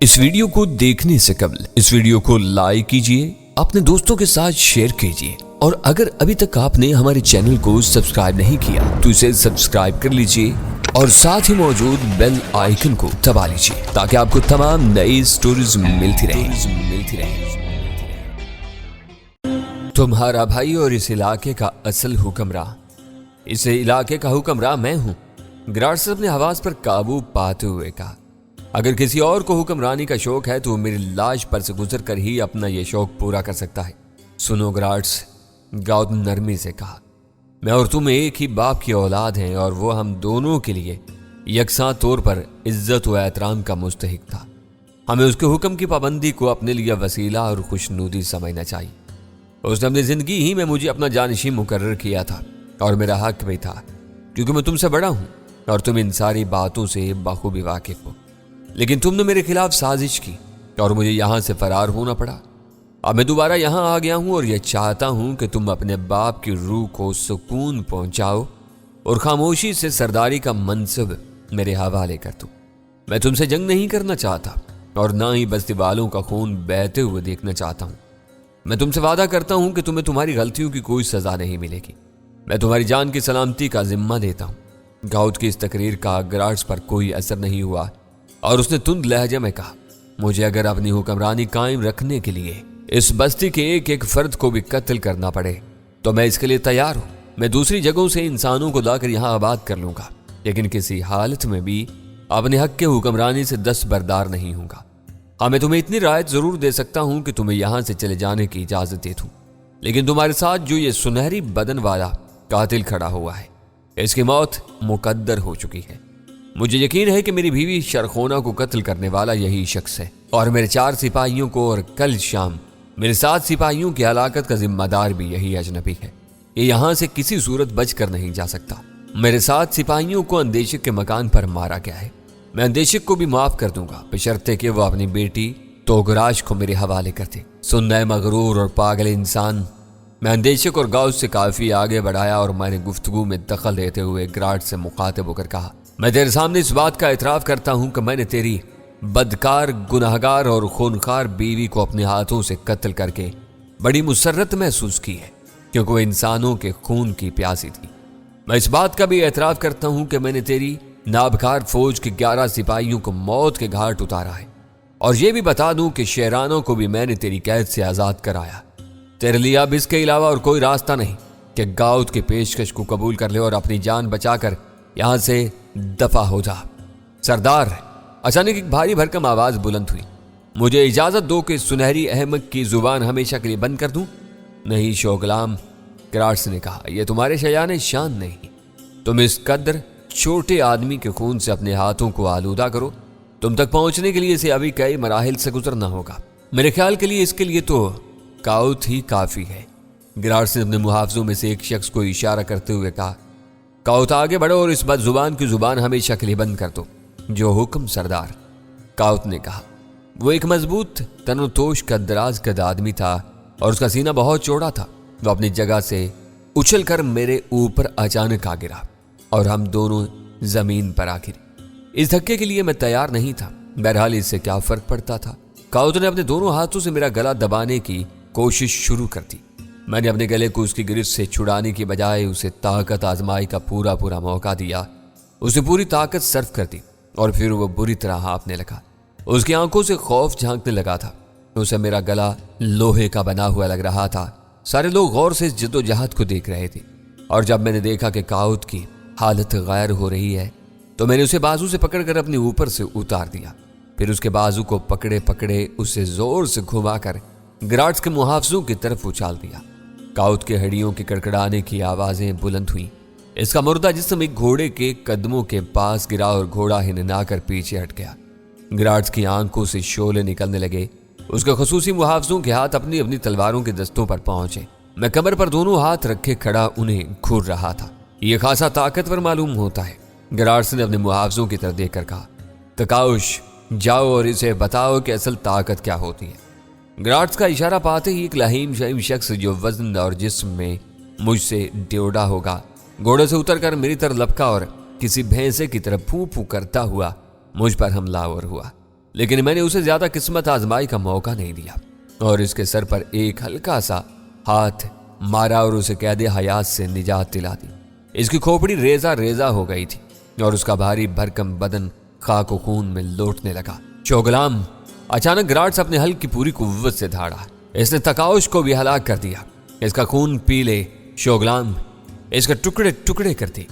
اس video کو دیکھنے سے قبل اس ویڈیو کو لائک کیجئے، اپنے دوستوں کے ساتھ شیئر کیجئے، اور اگر ابھی تک آپ نے ہمارے چینل کو سبسکرائب نہیں کیا تو اسے سبسکرائب کر لیجئے اور ساتھ ہی موجود بیل آئیکن کو دبا لیجئے تاکہ آپ کو تمام نئی سٹوریز ملتی رہیں۔ تمہارا بھائی اور اس علاقے کا اصل حکمراں، اس علاقے کا حکمراں میں ہوں، گراٹس نے اپنے حواس پر قابو پاتے ہوئے کہا۔ اگر کسی اور کو حکمرانی کا شوق ہے تو میری لاش پر سے گزر کر ہی اپنا یہ شوق پورا کر سکتا ہے۔ سنو گراٹس، گاؤت نرمی سے کہا، میں اور تم ایک ہی باپ کی اولاد ہیں اور وہ ہم دونوں کے لیے یکساں طور پر عزت و احترام کا مستحق تھا۔ ہمیں اس کے حکم کی پابندی کو اپنے لیے وسیلہ اور خوشنودی سمجھنا چاہیے۔ اس نے اپنی زندگی ہی میں مجھے اپنا جانشین مقرر کیا تھا اور میرا حق بھی تھا، کیونکہ میں تم سے بڑا ہوں اور تم ان ساری باتوں سے بخوبی واقف ہو۔ لیکن تم نے میرے خلاف سازش کی اور مجھے یہاں سے فرار ہونا پڑا۔ اب میں دوبارہ یہاں آ گیا ہوں اور یہ چاہتا ہوں کہ تم اپنے باپ کی روح کو سکون پہنچاؤ اور خاموشی سے سرداری کا منصب میرے حوالے کر دو۔ میں تم سے جنگ نہیں کرنا چاہتا اور نہ ہی بستی والوں کا خون بہتے ہوئے دیکھنا چاہتا ہوں۔ میں تم سے وعدہ کرتا ہوں کہ تمہیں تمہاری غلطیوں کی کوئی سزا نہیں ملے گی۔ میں تمہاری جان کی سلامتی کا ذمہ دیتا ہوں۔ گاؤت کی اس تقریر کا گراٹس پر کوئی اثر نہیں ہوا اور اس نے تند لہجے میں کہا، مجھے اگر اپنی حکمرانی قائم رکھنے کے لیے اس بستی کے ایک ایک فرد کو بھی قتل کرنا پڑے تو میں اس کے لیے تیار ہوں۔ میں دوسری جگہوں سے انسانوں کو لا کر یہاں آباد کر لوں گا، لیکن کسی حالت میں بھی اپنے حق کے حکمرانی سے دستبردار نہیں ہوں گا۔ ہاں، میں تمہیں اتنی رعایت ضرور دے سکتا ہوں کہ تمہیں یہاں سے چلے جانے کی اجازت دے دوں، لیکن تمہارے ساتھ جو یہ سنہری بدن والا قاتل کھڑا ہوا ہے، اس کی موت مقدر ہو چکی ہے۔ مجھے یقین ہے کہ میری بیوی شرخونہ کو قتل کرنے والا یہی شخص ہے، اور میرے 4 سپاہیوں کو اور کل شام میرے 7 سپاہیوں کی ہلاکت کا ذمہ دار بھی یہی اجنبی ہے۔ یہ یہاں سے کسی صورت بچ کر نہیں جا سکتا۔ میرے 7 سپاہیوں کو اندیشک کے مکان پر مارا گیا ہے۔ میں اندیشک کو بھی معاف کر دوں گا بشرطے کہ وہ اپنی بیٹی توگراش کو میرے حوالے کر دے۔ سننا ہے مغرور اور پاگل انسان، میں اندیشک اور گاؤس سے کافی آگے بڑھایا اور میں نے گفتگو میں دخل دیتے ہوئے گراٹ سے مخاطب ہو کر کہا، میں تیرے سامنے اس بات کا اعتراف کرتا ہوں کہ میں نے تیری بدکار، گناہگار اور خونخوار بیوی کو اپنے ہاتھوں سے قتل کر کے بڑی مسرت محسوس کی ہے، کیونکہ وہ انسانوں کے خون کی پیاسی تھی۔ میں اس بات کا بھی اعتراف کرتا ہوں کہ میں نے تیری نابکار فوج کے 11 سپاہیوں کو موت کے گھاٹ اتارا ہے، اور یہ بھی بتا دوں کہ شیرانوں کو بھی میں نے تیری قید سے آزاد کرایا۔ تیرے لیے اب اس کے علاوہ اور کوئی راستہ نہیں کہ گاؤت کی پیشکش کو قبول کر لے اور اپنی جان بچا کر یہاں سے دفع ہو جا۔ سردار، اچانک ایک بھاری بھرکم آواز بلند ہوئی۔ مجھے اجازت دو کہ سنہری احمق کی زبان ہمیشہ کے لیے بند کر دوں۔ نہیں شوغلام، گراٹس نے کہا، یہ تمہارے شایان شان نہیں۔ تم اس قدر چھوٹے آدمی کے خون سے اپنے ہاتھوں کو آلودہ کرو؟ تم تک پہنچنے کے لیے اسے ابھی کئی مراحل سے گزرنا ہوگا۔ میرے خیال کے لیے اس کے لیے تو قاؤت ہی کافی ہے۔ گراٹس نے اپنے محافظوں میں سے ایک شخص کو اشارہ کرتے ہوئے کہا، قاؤت آگے بڑھو اور اس بد زبان کی زبان ہمیشہ کے لیے بند کر دو۔ جو حکم سردار، قاؤت نے کہا۔ وہ ایک مضبوط تن و توش کا دراز قد آدمی تھا اور اس کا سینہ بہت چوڑا تھا۔ وہ اپنی جگہ سے اچھل کر میرے اوپر اچانک آ گرا اور ہم دونوں زمین پر آ گرے۔ اس دھکے کے لیے میں تیار نہیں تھا، بہرحال اس سے کیا فرق پڑتا تھا۔ قاؤت نے اپنے دونوں ہاتھوں سے میرا گلا دبانے کی کوشش شروع کر دی۔ میں نے اپنے گلے کو اس کی گرفت سے چھڑانے کی بجائے اسے طاقت آزمائی کا پورا موقع دیا۔ اسے پوری طاقت صرف کر دی اور پھر وہ بری طرح ہانپنے لگا۔ اس کی آنکھوں سے خوف جھانکنے لگا تھا۔ اسے میرا گلا لوہے کا بنا ہوا لگ رہا تھا۔ سارے لوگ غور سے اس جد و جہد کو دیکھ رہے تھے، اور جب میں نے دیکھا کہ قاؤت کی حالت غیر ہو رہی ہے تو میں نے اسے بازو سے پکڑ کر اپنے اوپر سے اتار دیا۔ پھر اس کے بازو کو پکڑے اسے زور سے گھما کر گراٹس کے محافظوں کی طرف اچھال دیا۔ قاؤت کے ہڈیوں کے کڑکڑانے کی آوازیں بلند ہوئیں۔ اس کا مردہ جسم ایک گھوڑے کے قدموں کے پاس گرا اور گھوڑا ہننا کر پیچھے ہٹ گیا۔ گراٹس کی آنکھوں سے شعلے نکلنے لگے۔ اس کے خصوصی محافظوں کے ہاتھ اپنی اپنی تلواروں کے دستوں پر پہنچے۔ میں کمر پر دونوں ہاتھ رکھے کھڑا انہیں گھور رہا تھا۔ یہ خاصا طاقتور معلوم ہوتا ہے۔ گراٹس نے اپنے محافظوں کی طرف دیکھ کر کہا، تکاؤش، جاؤ اور اسے بتاؤ کہ اصل طاقت کیا ہوتی ہے۔ گراٹس کا اشارہ پاتے ہی ایک لہیم شہیم شخص جو وزن اور جسم میں مجھ سے ڈیوڈا ہوگا گھوڑے سے اتر کر میری طرف لپکا اور کسی بھینسے کی طرف پھو پھو کرتا ہوا مجھ پر حملہ آور ہوا۔ लेकिन मैंने उसे ज्यादा किस्मत आजमाई का मौका नहीं दिया और इसके सर पर एक हल्का सा हाथ मारा और उसे कैद हयात से निजात दिला दी। इसकी खोपड़ी रेजा रेजा हो गई थी और उसका भारी भरकम बदन खाक व खून में लौटने लगा। शोगुलाम! अचानक ग्राड्स अपने हल की पूरी कुव्वत से धाड़ा। इसने तकाउश को भी हलाक कर दिया। इसका खून पी ले शोगुलाम, इसके टुकड़े टुकड़े कर दी।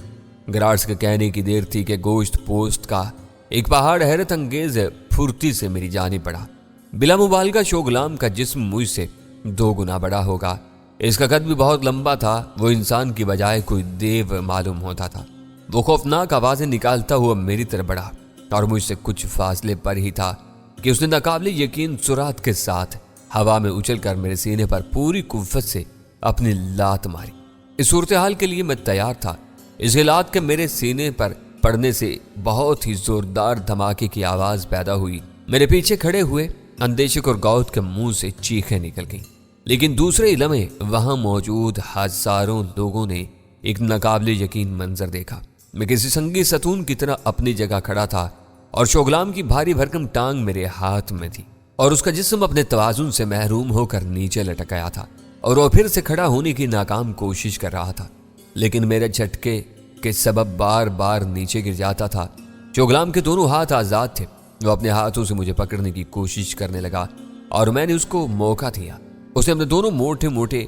ग्राड्स के कहने की देर थी कि गोश्त पोस्ट का एक पहाड़ हैरत अंगेज फुर्ती से मेरी जानी पड़ा। बिला मुबालगा शोगुलाम का जिस्म मुझसे 2 गुना बड़ा होगा। इसका कद भी बहुत लंबा था। वो इंसान की बजाय कोई देव मालूम होता था। वो खौफनाक आवाजें निकालता हुआ मेरी तरफ बढ़ा और मुझसे कुछ फासले पर ही था कि उसने नाकाबिले यकीन सुरात के साथ हवा में उछलकर मेरे सीने पर पूरी कुव्वत से अपनी लात मारी। इस सूरत हाल के लिए मैं तैयार था। इस लात के मेरे सीने पर पड़ने से बहुत ही जोरदार धमाके की आवाज पैदा हुई। मेरे पीछे खड़े हुए अंदेशक और गौत के मुंह से चीखें निकल गईं। लेकिन दूसरे ही लम्हे वहां मौजूद हजारों लोगों ने एक नाकाबिले यकीन मंजर देखा। मैं किसी संगी सतून की तरह अपनी जगह खड़ा था और शोगुलाम की भारी भरकम टांग मेरे हाथ में थी और उसका जिस्म अपने तवाजुन से महरूम होकर नीचे लटक गया था और वो फिर से खड़ा होने की नाकाम कोशिश कर रहा था। लेकिन मेरे झटके के सबब बार बार नीचे गिर जाता था। शोगुलाम के दोनों हाथ आजाद थे। वो अपने हाथों से मुझे पकड़ने की कोशिश करने लगा और मैंने उसको मौका दिया। उसने अपने दोनों मोटे मोटे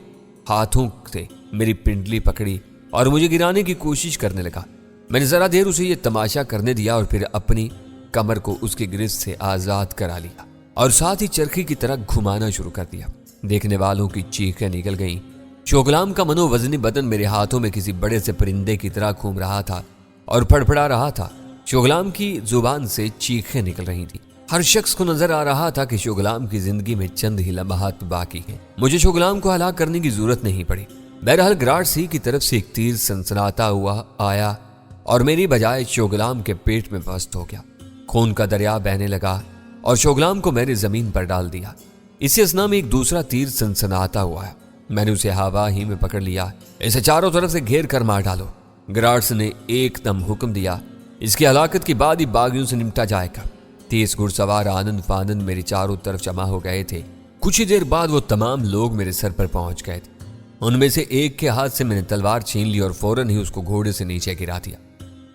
हाथों से मेरी पिंडली पकड़ी और मुझे गिराने की कोशिश करने लगा। मैंने जरा देर उसे ये तमाशा करने दिया और फिर अपनी कमर को उसके गिरफ्त से आजाद करा लिया और साथ ही चरखी की तरह घुमाना शुरू कर दिया। देखने वालों की चीखें निकल गईं। शोगुलाम का मनोवजनी बदन मेरे हाथों में किसी बड़े से परिंदे की तरह घूम रहा था और फड़फड़ा रहा था। शोगुलाम की जुबान से चीखें निकल रही थी। हर शख्स को नजर आ रहा था कि शोगुलाम की जिंदगी में चंद ही लम्हात बाकी हैं। मुझे शोगुलाम को हलाक करने की जरूरत नहीं पड़ी। बहरहाल ग्राड्स ही की तरफ से एक तीर सनसनाता हुआ आया और मेरी बजाय शोगुलाम के पेट में बस्त हो गया। खून का दरिया बहने लगा और शोगुलाम को मैंने जमीन पर डाल दिया। इसी असना में एक दूसरा तीर सनसनाता हुआ है। मैंने उसे हवा ही में पकड़ लिया। इसे चारों तरफ से घेर कर मार डालो। ग्राड्स ने एकदम हुक्म दिया। इसकी हलाकत के बाद ही बागियों से निपटा जाएगा। 30 घुड़सवार आनंद फानंद मेरी चारों तरफ जमा हो गए थे। कुछ ही देर बाद वो तमाम लोग मेरे सर पर पहुंच गए थे। उनमें से एक के हाथ से मैंने तलवार छीन ली और फौरन ही उसको घोड़े से नीचे गिरा दिया।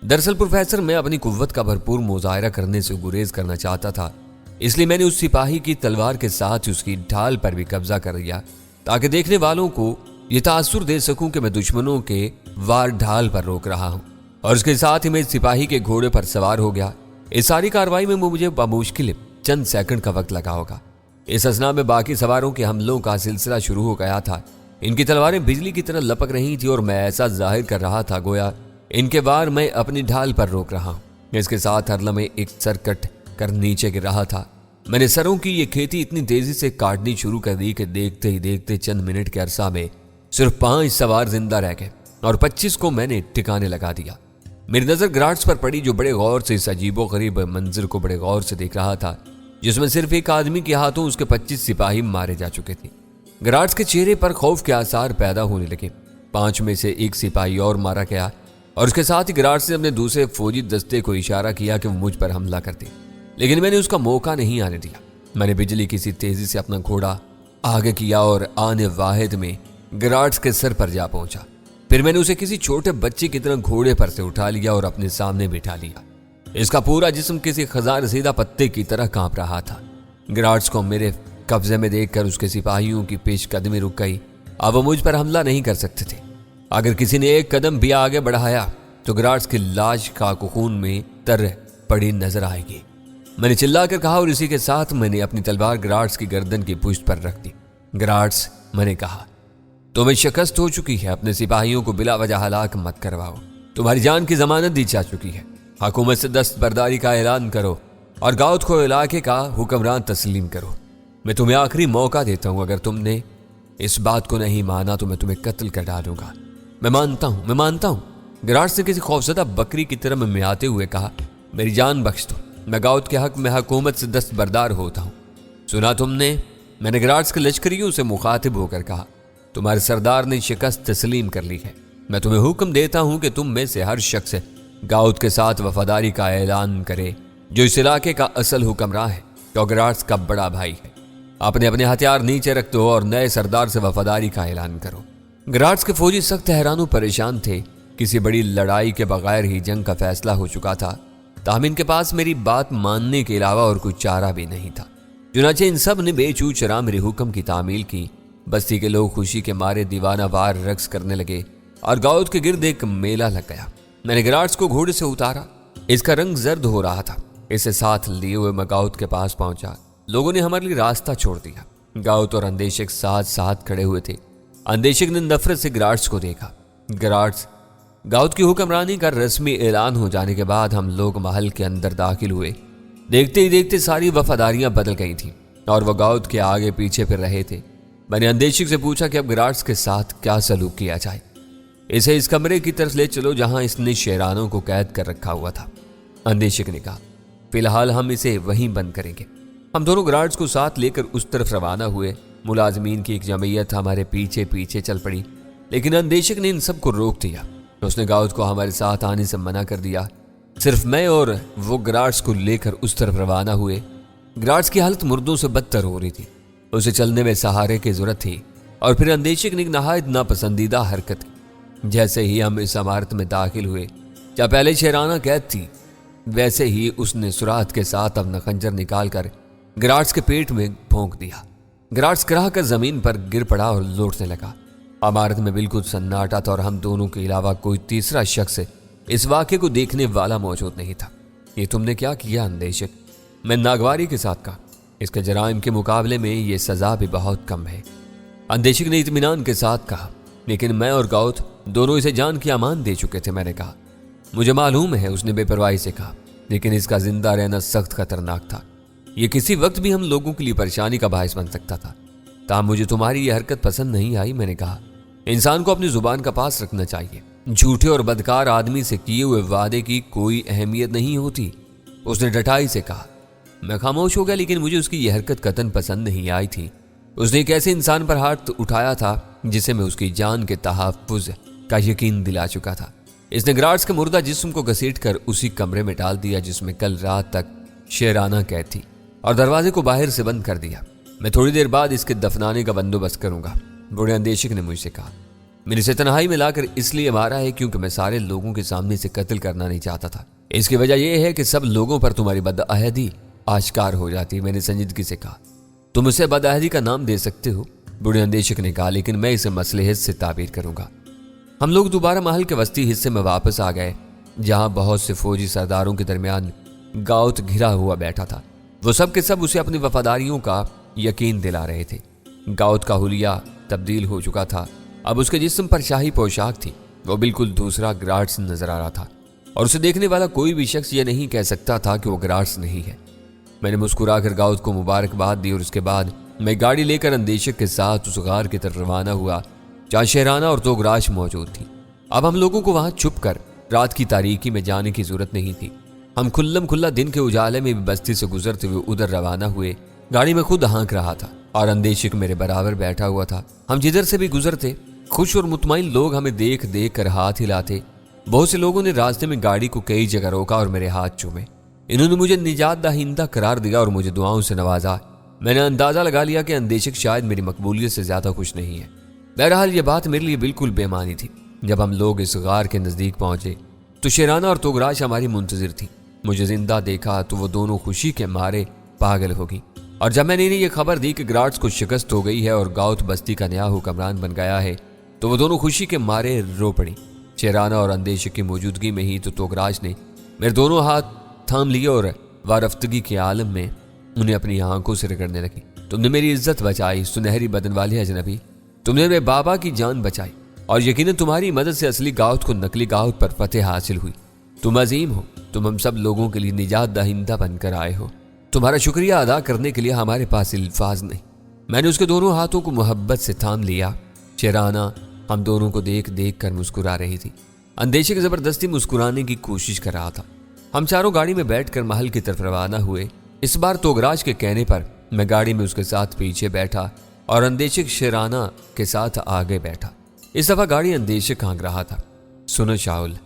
दरअसल प्रोफेसर, मैं अपनी कुव्वत का भरपूर मुजाहरा करने से गुरेज करना चाहता था, इसलिए मैंने उस सिपाही की तलवार के साथ उसकी ढाल पर भी कब्जा कर लिया ताकि देखने वालों को ये तासुर दे सकूं कि मैं दुश्मनों के वार ढाल पर रोक रहा हूं। और उसके साथ ही मैं सिपाही के घोड़े पर सवार हो गया। इस सारी कार्रवाई में मुझे बामुश्किल चंद सेकंड का वक्त लगा होगा। इस असना में बाकी सवारों के हमलों का सिलसिला शुरू हो गया था। इनकी तलवारें बिजली की तरह लपक रही थी और मैं ऐसा जाहिर कर रहा था गोया इनके वार मैं अपनी ढाल पर रोक रहा हूं। इसके साथ हर लम्हे एक सरकट कर नीचे गिर रहा था। मैंने सरों की ये खेती इतनी तेजी से काटनी शुरू कर दी कि देखते ही देखते चंद मिनट के अरसा में सिर्फ 5 सवार जिंदा रह गए और 25 को मैंने ठिकाने लगा दिया। मेरी नजर ग्राड्स पर पड़ी, जो बड़े गौर से इस अजीबो गरीब मंजर को बड़े गौर से देख रहा था, जिसमें सिर्फ एक आदमी के हाथों उसके 25 सिपाही मारे जा चुके थे। ग्राड्स के चेहरे पर खौफ के आसार पैदा होने लगे। 5 में से एक सिपाही और मारा गया और उसके साथ ही ग्राड्स ने अपने दूसरे फौजी दस्ते को इशारा किया कि वो मुझ पर हमला कर दे, लेकिन मैंने उसका मौका नहीं आने दिया। मैंने बिजली की सी तेजी से अपना घोड़ा आगे किया और आने वाहिद में ग्राड्स के सर पर जा पहुंचा। फिर मैंने उसे किसी छोटे बच्चे की तरह घोड़े पर से उठा लिया और अपने सामने बिठा लिया। इसका पूरा जिस्म किसी खजार सीधा पत्ते की तरह कांप रहा था। ग्राड्स को मेरे कब्जे में देखकर उसके सिपाहियों की पेशकदमी रुक गई। अब वो मुझ पर हमला नहीं कर सकते थे। अगर किसी ने एक कदम भी आगे बढ़ाया तो ग्राड्स की लाश का खून में तर पड़ी नजर आएगी। मैंने चिल्लाकर कहा और इसी के साथ मैंने अपनी तलवार ग्राड्स की गर्दन की पुष्ट पर रख दी। ग्राड्स, मैंने कहा, तुम्हें शिकस्त हो चुकी है। अपने सिपाहियों को बिला वजह हलाक मत करवाओ। तुम्हारी जान की जमानत दी जा चुकी है। हुकूमत से दस्तबरदारी का ऐलान करो और गाउत को इलाके का हुक्मरान तस्लीम करो। मैं तुम्हें आखिरी मौका देता हूं। अगर तुमने इस बात को नहीं माना तो मैं तुम्हें कत्ल कर डालूंगा। मैं मानता हूं। ग्राड्स ने किसी खौफजदा बकरी की तरह मियाते हुए कहा, मेरी जान बख्श दो। मैं गाउत के हक में हुकूमत से दस्तबरदार होता हूं। सुना तुमने? मैंने ग्राड्स के लश्करियों से मुखातिब होकर कहा, तुम्हारे सरदार ने शिकस्त तस्लीम कर ली है। मैं तुम्हें हुक्म देता हूं कि तुम में से हर शख्स गाउत के साथ वफादारी का ऐलान करे जो इस इलाके का असल हुक्मरान है। तो गिरार्ड्स का बड़ा भाई है। आपने अपने हथियार नीचे रख दो और नए सरदार से वफादारी का ऐलान करो। गिरार्ड्स के फौजी सख्त हैरान परेशान थे। किसी बड़ी लड़ाई के बगैर ही जंग का फैसला हो चुका था, ताहम इनके पास मेरी बात मानने के अलावा और कुछ चारा भी नहीं था। चुनाचे इन सब ने बेचूच राम मेरे हुक्म की तामील की। बस्ती के लोग खुशी के मारे दीवाना वार रक्स करने लगे और गाउद के गिर्द एक मेला लग गया। मैंने गिरार्ड्स को घोड़े से उतारा। इसका रंग जर्द हो रहा था। इसे साथ लिए हुए मैं गाउद के पास पहुंचा। लोगों ने हमारे लिए रास्ता छोड़ दिया। गाउद और अंदेशक साथ साथ खड़े हुए थे। अंदेशक ने नफरत से गिरार्ड्स को देखा। गिरार्ड्स गाउद की हुक्मरानी का रस्मी ऐलान हो जाने के बाद हम लोग महल के अंदर दाखिल हुए। देखते ही देखते सारी वफादारियां बदल गई थी और वो गाउद के आगे पीछे फिर रहे थे। मैंने अंदेशक से पूछा कि अब गिरार्ड्स के साथ क्या सलूक किया जाए। इसे इस कमरे की तरफ ले चलो जहां इसने शेरानों को कैद कर रखा हुआ था। अंदेशक ने कहा, फिलहाल हम इसे वहीं बंद करेंगे। हम दोनों गिरार्ड्स को साथ लेकर उस तरफ रवाना हुए। मुलाजमीन की एक जमयत हमारे पीछे पीछे चल पड़ी, लेकिन अंदेशक ने इन सबको रोक दिया। उसने गाउद को हमारे साथ आने से मना कर दिया। सिर्फ मैं और वो गिरार्ड्स को लेकर उस तरफ रवाना हुए। गिरार्ड्स की हालत मुर्दों से बदतर हो रही थी। उसे चलने में सहारे की जरूरत थी। और फिर अंदेशक ने एक नहायत नापसंदीदा हरकत की। जैसे ही हम इस इमारत में दाखिल हुए, जहाँ पहले शेराना कैद थी, वैसे ही उसने सुरात के साथ अपना खंजर निकालकर गिरार्ड्स के पेट में भोंक दिया। गिरार्ड्स कराह कर जमीन पर गिर पड़ा और लौटने लगा। इमारत में बिल्कुल सन्नाटा था और हम दोनों के अलावा कोई तीसरा शख्स इस वाक़े को देखने वाला मौजूद नहीं था। ये तुमने क्या किया अंदेशक? मैं नागवारी के साथ कहा। इसके जराइम के मुकाबले में ये सजा भी बहुत कम है। अंदेशक ने इत्मीनान के साथ कहा, लेकिन मैं और गाउद दोनों इसे जान की अमान दे चुके थे। मैंने कहा, मुझे मालूम है, उसने बेपरवाही से कहा, लेकिन इसका जिंदा रहना सख्त खतरनाक था। ये किसी वक्त भी हम लोगों के लिए परेशानी का बायस बन सकता था। ताहम मुझे तुम्हारी यह हरकत पसंद नहीं आई। मैंने कहा, इंसान को अपनी जुबान का पास रखना चाहिए। झूठे और बदकार आदमी से किए हुए वादे की कोई अहमियत नहीं होती। उसने डटाई से कहा। मैं खामोश हो गया, लेकिन मुझे उसकी यह हरकत कतन पसंद नहीं आई थी। उसने एक ऐसे इंसान पर हाथ उठाया था जिसे मैं उसकी जान के तहफ्फुज का यकीन दिला चुका था। इसने गिरार्ड्स के मुर्दा जिस्म को घसीट कर उसी कमरे में डाल दिया जिसमें कल रात तक शेराना कैद थी, और दरवाजे को बाहर से बंद कर दिया। मैं थोड़ी देर बाद इसके दफनाने का बंदोबस्त करूंगा, बूढ़े अंदेशक ने मुझसे कहा। मैंने इसे तन्हाई में लाकर इसलिए मारा है क्योंकि मैं सारे लोगों के सामने से कत्ल करना नहीं चाहता था। इसकी वजह यह है कि सब लोगों पर तुम्हारी बदअहदी आश्कार हो जाती। मैंने संजीदगी से कहा, तुम उसे बदअहदी का नाम दे सकते हो, बूढ़े अंदेशक ने कहा, लेकिन मैं इसे मसलहत से ताबीर करूंगा। हम लोग दोबारा महल के वस्ती हिस्से में वापस आ गए, जहां बहुत से फौजी सरदारों के दरमियान गाउद घिरा हुआ बैठा था। वो सब के सब उसे अपनी वफादारियों का यकीन दिला रहे थे। गाउद का हुलिया तब्दील हो चुका था। अब उसके जिस्म पर शाही पोशाक थी। वो बिल्कुल दूसरा गिरार्ड्स नजर आ रहा था, और उसे देखने वाला कोई भी शख्स ये नहीं कह सकता था कि वो गिरार्ड्स नहीं है। मैंने मुस्कुराकर गाउद को मुबारकबाद दी और उसके बाद मैं गाड़ी लेकर अंदेशक के साथ उस गार की तरफ रवाना हुआ जहाँ शेराना और तोगराश मौजूद थी। अब हम लोगों को वहां छुप कर रात की तारीकी में जाने की जरूरत नहीं थी। हम खुल्लम खुल्ला दिन के उजाले में भी बस्ती से गुजरते हुए उधर रवाना हुए। गाड़ी में खुद हाँक रहा था और अंदेशक मेरे बराबर बैठा हुआ था। हम जिधर से भी गुजरते, खुश और मुतमईन लोग हमें देख देख कर हाथ हिलाते। बहुत से लोगों ने रास्ते में गाड़ी को कई जगह रोका और मेरे हाथ चूमे। इन्होंने मुझे निजात दहिंदा करार दिया और मुझे दुआओं से नवाजा। मैंने अंदाजा लगा लिया कि अंदेशक शायद मेरी मकबूलियत से ज्यादा खुश नहीं है। बहरहाल ये बात मेरे लिए बिल्कुल बेमानी थी। जब हम लोग इस गार के नजदीक पहुंचे तो शेराना और तोगराश हमारी मुंतजिर थी। मुझे जिंदा देखा तो वो दोनों खुशी के मारे पागल होगी, और जब मैंने इन्हें ये खबर दी कि गिरार्ड्स को शिकस्त हो गई है और गाउद बस्ती का नया हुक्मरान बन गया है, तो वो दोनों खुशी के मारे रो पड़ी। शेराना और अंदेशक की मौजूदगी में ही तो तोगराश ने मेरे दोनों हाथ थाम लिए और वारफ्तगी के आलम में उन्हें अपनी आंखों से रगड़ने लगी। तुमने मेरी इज्जत बचाई सुनहरी बदन वाली अजनबी, तुमने मेरे बाबा की जान बचाई, और यकीनन तुम्हारी मदद से असली गाउद को नकली गाउद पर फतेह हासिल हुई। तुम अजीम हो, तुम हम सब लोगों के लिए निजात दहिंदा बनकर आए हो। तुम्हारा शुक्रिया अदा करने के लिए हमारे पास अल्फाज नहीं। मैंने उसके दोनों हाथों को मोहब्बत से थाम लिया। शेराना हम दोनों को देख देख कर मुस्कुरा रही थी। अंदेशक जबरदस्ती मुस्कुराने की कोशिश कर रहा था। हम चारों गाड़ी में बैठकर महल की तरफ रवाना हुए। इस बार तोगराज के कहने पर मैं गाड़ी में उसके साथ पीछे बैठा और अंदेशक शेराना के साथ आगे बैठा। इस दफा गाड़ी अंदेशक हाँक रहा था। सुनो शाउल,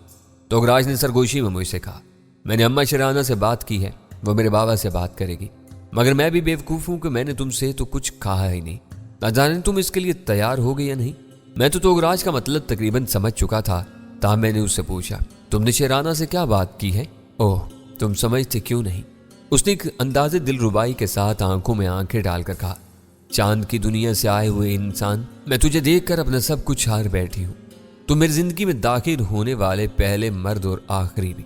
तोगराज ने सरगोशी में मुझसे कहा, मैंने अम्मा शेराना से बात की है, वो मेरे बाबा से बात करेगी। मगर मैं भी बेवकूफ़ हूं कि मैंने तुमसे तो कुछ कहा ही नहीं। न जाने तुम इसके लिए तैयार हो गए या नहीं। मैं तो तोगराज का मतलब तकरीबन समझ चुका था। तब मैंने उससे पूछा, तुमने शेराना से क्या बात की है? ओह, तुम समझते क्यों नहीं? उसने एक अंदाजे दिलरुबाई के साथ आंखों में आंखें डालकर कहा, चांद की दुनिया से आए हुए इंसान, मैं तुझे देखकर अपना सब कुछ हार बैठी हूँ। तुम मेरी जिंदगी में दाखिल होने वाले पहले मर्द और आखिरी भी।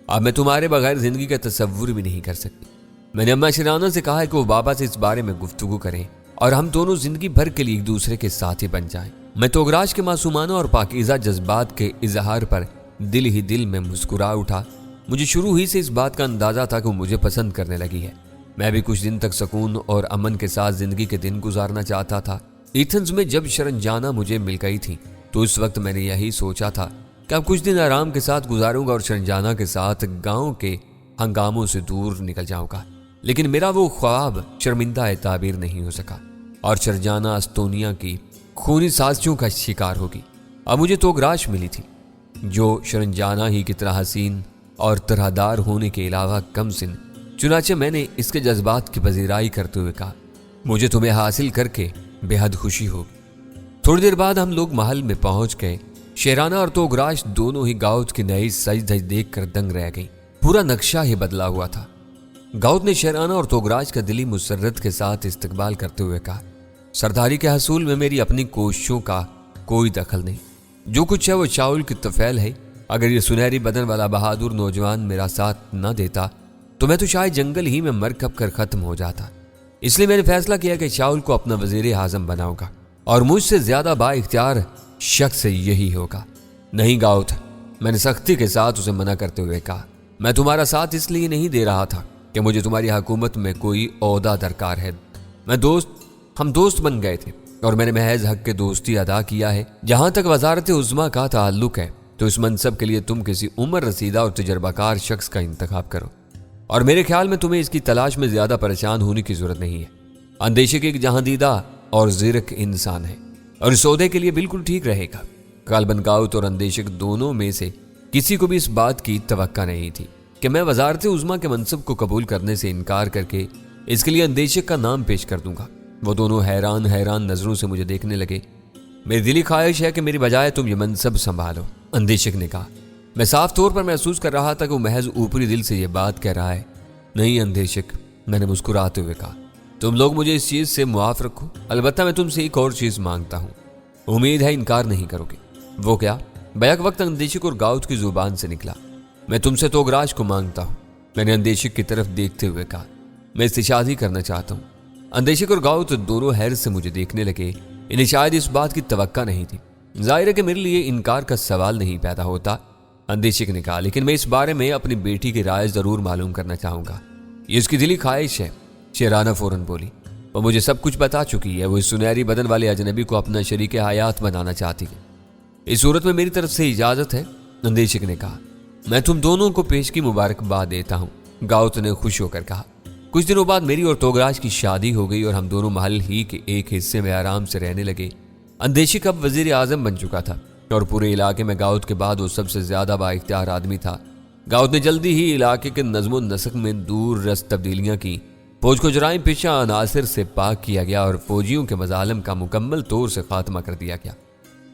अब मैं तुम्हारे बगैर जिंदगी का तसव्वुर भी नहीं कर सकती। मैंने अम्मा शेराना से कहा है कि वो बाबा से इस बारे में गुफ्तगू करें और हम दोनों जिंदगी भर के लिए एक दूसरे के साथी बन जाएं। मैं तोगराज के मासूमाना और पाकीज़ा जज्बात के इजहार पर दिल ही दिल में मुस्कुरा उठा। मुझे शुरू ही से इस बात का अंदाजा था कि वो मुझे पसंद करने लगी है। मैं भी कुछ दिन तक सुकून और अमन के साथ जिंदगी के दिन गुजारना चाहता था। एथेंस में जब शरंजाना मुझे मिल गई थी तो उस वक्त मैंने यही सोचा था कि अब कुछ दिन आराम के साथ गुजारूंगा और शरंजाना के साथ गांव के हंगामों से दूर निकल जाऊंगा। लेकिन मेरा वो ख्वाब शर्मिंदा ताबीर नहीं हो सका और शरंजाना अस्तोनिया की खूनी साजिशों का शिकार होगी। अब मुझे तोगराज मिली थी जो शरंजाना ही की तरह हसीन और तरहदार होने के अलावा कम सिन। चुनाचे मैंने इसके जज्बात की पजीराई करते हुए कहा, मुझे तुम्हें हासिल करके बेहद खुशी होगी। थोड़ी देर बाद हम लोग महल में पहुंच गए। शेराना और तोगराज दोनों ही गाउत की नई सज धज देख कर दंग रह गई। पूरा नक्शा ही बदला हुआ था। गाउत ने शेराना और तोगराज का दिली मुसर्रत के साथ इस्तकबाल करते हुए कहा, सरदारी के हसूल में मेरी अपनी कोशिशों का कोई दखल नहीं। जो कुछ है वो शाउल की तफैल है। अगर ये सुनहरी बदन वाला बहादुर नौजवान मेरा साथ न देता तो मैं तो शायद जंगल ही में मर कब कर खत्म हो जाता। इसलिए मैंने फैसला किया कि शाउल को अपना वजीर आजम बनाऊंगा और मुझसे ज्यादा बाइख्तियार शख्स यही होगा। नहीं गाउत, मैंने सख्ती के साथ उसे मना करते हुए कहा, मैं तुम्हारा साथ इसलिए नहीं दे रहा था कि मुझे तुम्हारी हुकूमत में कोई ओहदा दरकार है। हम दोस्त बन गए थे और मैंने महज हक के दोस्ती अदा किया है। जहां तक वजारत उज़्मा का ताल्लुक है तो इस मनसब के लिए तुम किसी उम्र रसीदा और तजर्बाकार शख्स का इंतखाब करो और मेरे ख्याल में तुम्हें इसकी तलाश में ज्यादा परेशान होने की जरूरत नहीं है। अंदेशक एक जहांदीदा और ज़िरक इंसान है और इस सौदे के लिए बिल्कुल ठीक रहेगा। कालबन गाउत और अंदेशक दोनों में से किसी को भी इस बात की तवक्का नहीं थी कि मैं वजारत उज़्मा के मनसब को कबूल करने से इनकार करके इसके लिए अंदेशक का नाम पेश कर दूंगा। वो दोनों हैरान हैरान नजरों से मुझे देखने लगे। मेरी दिली ख्वाहिश है कि मेरी बजाय तुम ये मनसब संभालो, अंदेशक ने कहा। मैं साफ तौर पर महसूस कर रहा था कि वो महज ऊपरी दिल से ये बात कह रहा है। नहीं अंदेशक, मैंने मुस्कुराते हुए कहा, तुम लोग मुझे इस चीज से मुआफ रखो। अलबत्ता मैं तुमसे एक और चीज मांगता हूँ, उम्मीद है इनकार नहीं करोगे। वो क्या? बैक वक्त अंदेशक और गाउत की जुबान से निकला, मैं तुमसे तोगराज को मांगता हूँ। मैंने अंदेशक की तरफ देखते हुए कहा, मैं इससे शादी करना चाहता हूँ। अंदेशक और गाउत दोनों हैरत से मुझे देखने लगे। इन्हें शायद इस बात की तवक्का नहीं थी। जाहिर है कि मेरे लिए इनकार का सवाल नहीं पैदा होता, अंदेशक ने कहा, लेकिन मैं इस बारे में अपनी बेटी की राय जरूर मालूम करना चाहूंगा। ये उसकी दिली ख्वाहिश है। शेराना फौरन बोली, वो मुझे सब कुछ बता चुकी है। वो इस सुनहरी बदन वाले अजनबी को अपना शरीक हयात बनाना चाहती है। इस सूरत में मेरी तरफ से इजाजत है, अंदेशक ने कहा। मैं तुम दोनों को पेश की मुबारकबाद देता हूँ, गाउत ने खुश होकर कहा। कुछ दिनों बाद मेरी और तोगराज की शादी हो गई और हम दोनों महल ही के एक हिस्से में आराम से रहने लगे। अंदेशक अब वजीर आजम बन चुका था और पूरे इलाके में गाउत के बाद वो सबसे ज्यादा बाइख्तियार आदमी था। गाउत ने जल्दी ही इलाके के नज़्मो नस्क में दूर रस तब्दीलियां की। फौज को जराइम पेशा अनासिर से पाक किया गया और फौजियों के मजालिम का मुकम्मल तौर से खात्मा कर दिया गया।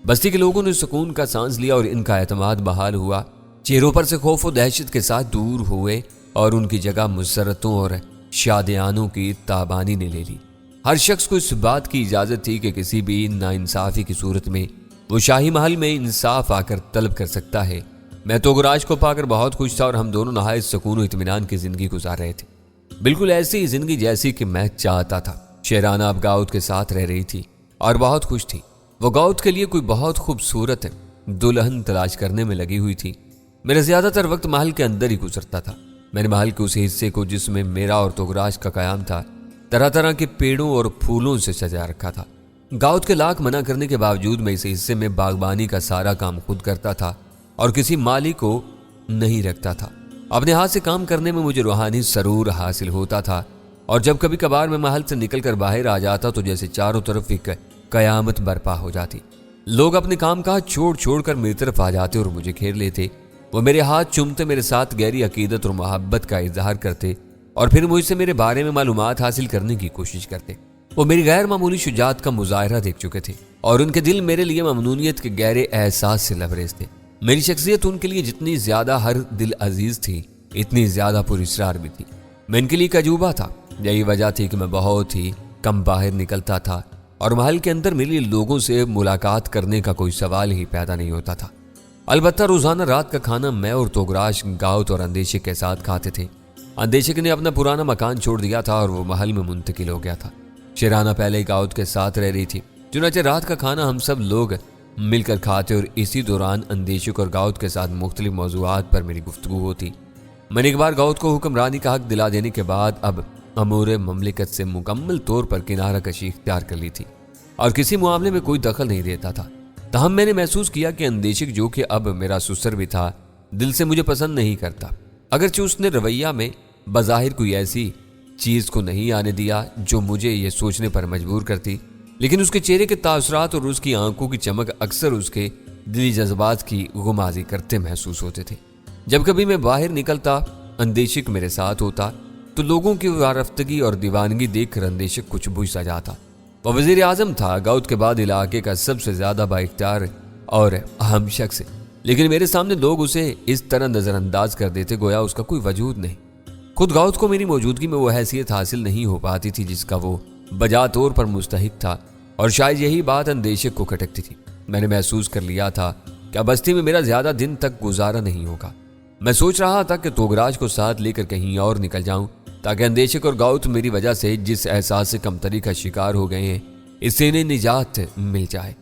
बस्ती के लोगों ने सुकून का सांस लिया और इनका एतमाद बहाल हुआ। चेहरों पर से खौफ और दहशत के साथ दूर हुए और उनकी जगह मुसरतों और शादियानों की ताबानी ने ले ली। हर शख्स को इस बात की इजाजत थी कि किसी भी नाइंसाफी की सूरत में वो शाही महल में इंसाफ आकर तलब कर सकता है। मैं तोगराज को पाकर बहुत खुश था और हम दोनों नहायत सुकून और इत्मीनान की जिंदगी गुजार रहे थे, बिल्कुल ऐसी ही जिंदगी जैसी कि मैं चाहता था। शेराना अब गाउत के साथ रह रही थी और बहुत खुश थी। वो गाउत के लिए कोई बहुत खूबसूरत दुल्हन तलाश करने में लगी हुई थी। मेरा ज्यादातर वक्त महल के अंदर ही गुजरता था। मैंने महल के उस हिस्से को जिसमें मेरा और तोगराज का कयाम था तरह तरह के पेड़ों और फूलों से सजा रखा था। गाउत के लाख मना करने के बावजूद मैं इस हिस्से में बागबानी का सारा काम खुद करता था और किसी माली को नहीं रखता था। अपने हाथ से काम करने में मुझे रूहानी सरूर हासिल होता था और जब कभी कभार मैं महल से निकलकर बाहर आ जाता तो जैसे चारों तरफ एक कयामत बर्पा हो जाती। लोग अपने काम काज छोड़ छोड़ कर मेरी तरफ आ जाते और मुझे घेर लेते। वो मेरे हाथ चूमते मेरे साथ गहरी अकीदत और मोहब्बत का इजहार करते और फिर मुझसे मेरे बारे में मालूमात हासिल करने की कोशिश करते। वो मेरी गैर मामूली शुजाअत का मुजाहरा देख चुके थे और उनके दिल मेरे लिए ममनूनियत के गहरे एहसास से लबरेज थे। मेरी शख्सियत उनके लिए जितनी ज्यादा हर दिल अजीज थी, इतनी ज्यादा पुरस्कार भी थी। मैं इनके लिए एक अजूबा था। यही वजह थी कि मैं बहुत ही कम बाहर निकलता था और महल के अंदर मिली लोगों से मुलाकात करने का कोई सवाल ही पैदा नहीं होता था। अलबत्ता रोजाना रात का खाना मैं और तोगराश, गाउत और अंदेशिक के साथ खाते थे। अंदेशिक ने अपना पुराना मकान छोड़ दिया था और वो महल में मुंतकिल हो गया था। शेराना पहले गाउत के साथ रह रही थी। चुनांचे रात का खाना हम सब लोग मिलकर खाते और इसी दौरान अंदेशिक और गाउत के साथ मुख्तलिफ मौज़ूआत पर मेरी गुफ्तगू होती। मैंने एक बार गाउत को हुक्मरानी का हक दिला देने के बाद अब अमूर ममलिकत से मुकम्मल तौर पर किनारा कशी इख्तियार कर ली थी और किसी मामले में कोई दखल नहीं देता था। तहम मैंने महसूस किया कि अंदेशिक, जो कि अब मेरा सुसर भी था, दिल से मुझे पसंद नहीं करता। अगरचे उसने रवैया में बज़ाहिर कोई ऐसी चीज़ को नहीं आने दिया जो मुझे ये सोचने पर मजबूर करती, लेकिन उसके चेहरे के तासुरात और उसकी आंखों की चमक अक्सर उसके दिली जज्बात की गुमाजी करते महसूस होते थे। जब कभी मैं बाहर निकलता, अंदेशिक मेरे साथ होता, तो लोगों की वारफ्तगी और दीवानगी देखकर अंदेशिक कुछ बुझ सा जाता। वह वज़ीर आज़म था, गाउत के बाद इलाके का सबसे ज्यादा बाइख्तियार और अहम शख्स, लेकिन मेरे सामने लोग उसे इस तरह नजरअंदाज कर देते गोया उसका कोई वजूद नहीं। खुद गाउत को मेरी मौजूदगी में वो हैसियत हासिल नहीं हो पाती थी जिसका वो बजा तौर पर मुस्तहिक था, और शायद यही बात अंदेशिक को खटकती थी। मैंने महसूस कर लिया था कि अब बस्ती में मेरा ज्यादा दिन तक गुजारा नहीं होगा। मैं सोच रहा था कि तोगराज को साथ लेकर कहीं और निकल जाऊं, ताकि अंदेशिक और गाउत मेरी वजह से जिस एहसास से कमतरी का शिकार हो गए हैं, इससे इन्हें निजात मिल जाए।